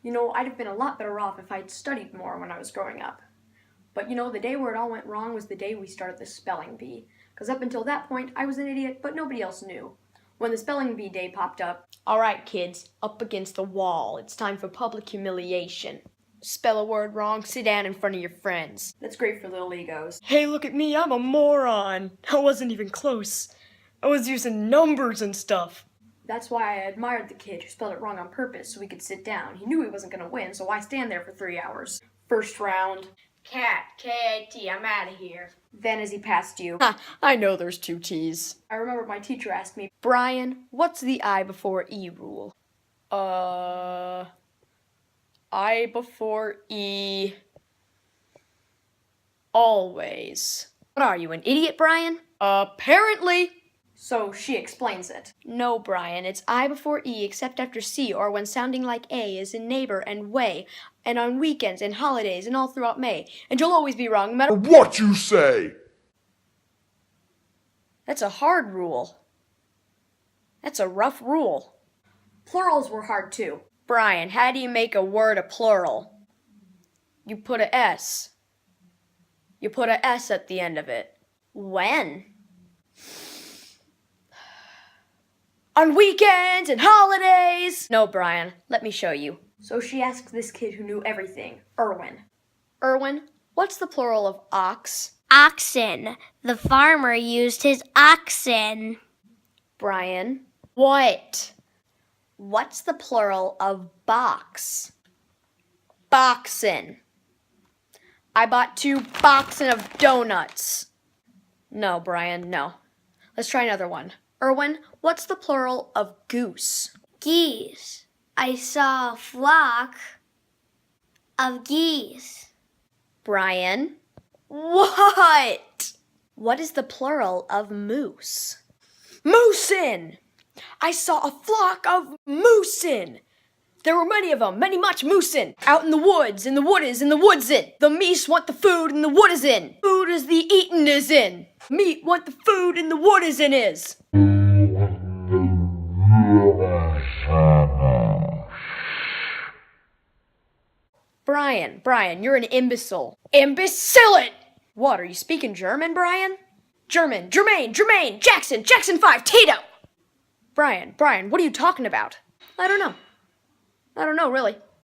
You know, I'd have been a lot better off if I'd studied more when I was growing up. But you know, the day where it all went wrong was the day we started the spelling bee. Because up until that point, I was an idiot, but nobody else knew. When the spelling bee day popped up, all right, kids, up against the wall. It's time for public humiliation. Spell a word wrong, sit down in front of your friends. That's great for little egos. Hey, look at me, I'm a moron. I wasn't even close. I was using numbers and stuff. That's why I admired the kid who spelled it wrong on purpose so he could sit down. He knew he wasn't going to win, so why stand there for 3 hours? First round. Cat, K-A-T, I'm out of here. Then as he passed you. I know there's 2 T's. I remember my teacher asked me, Brian, what's the I before E rule? I before E. Always. What are you, an idiot, Brian? Apparently. So she explains it. No, Brian, it's I before E except after C or when sounding like A is in neighbor and way, and on weekends and holidays and all throughout May. And you'll always be wrong no matter what you say. That's a hard rule. That's a rough rule. Plurals were hard too. Brian, how do you make a word a plural? You put a S. You put a S at the end of it. When? On weekends and holidays! No, Brian, let me show you. So she asked this kid who knew everything, Erwin. Erwin, what's the plural of ox? Oxen. The farmer used his oxen. Brian, what? What's the plural of box? Boxin'. I bought 2 boxin' of donuts. No, Brian, no. Let's try another one. Erwin, what's the plural of goose? Geese. I saw a flock of geese. Brian, what? What is the plural of moose? Moosin'! I saw a flock of moosin'. There were many of them, many much moosin'. Out in the woods, in the woodis, in the woodsin'. The meese want the food and the wood is in. Food is the eatin' is in. Meat want the food and the wood is in is. Brian, you're an imbecile. Imbecile! What, are you speaking German, Brian? German, Jermaine, Jackson 5, Tito! Brian, what are you talking about? I don't know, really.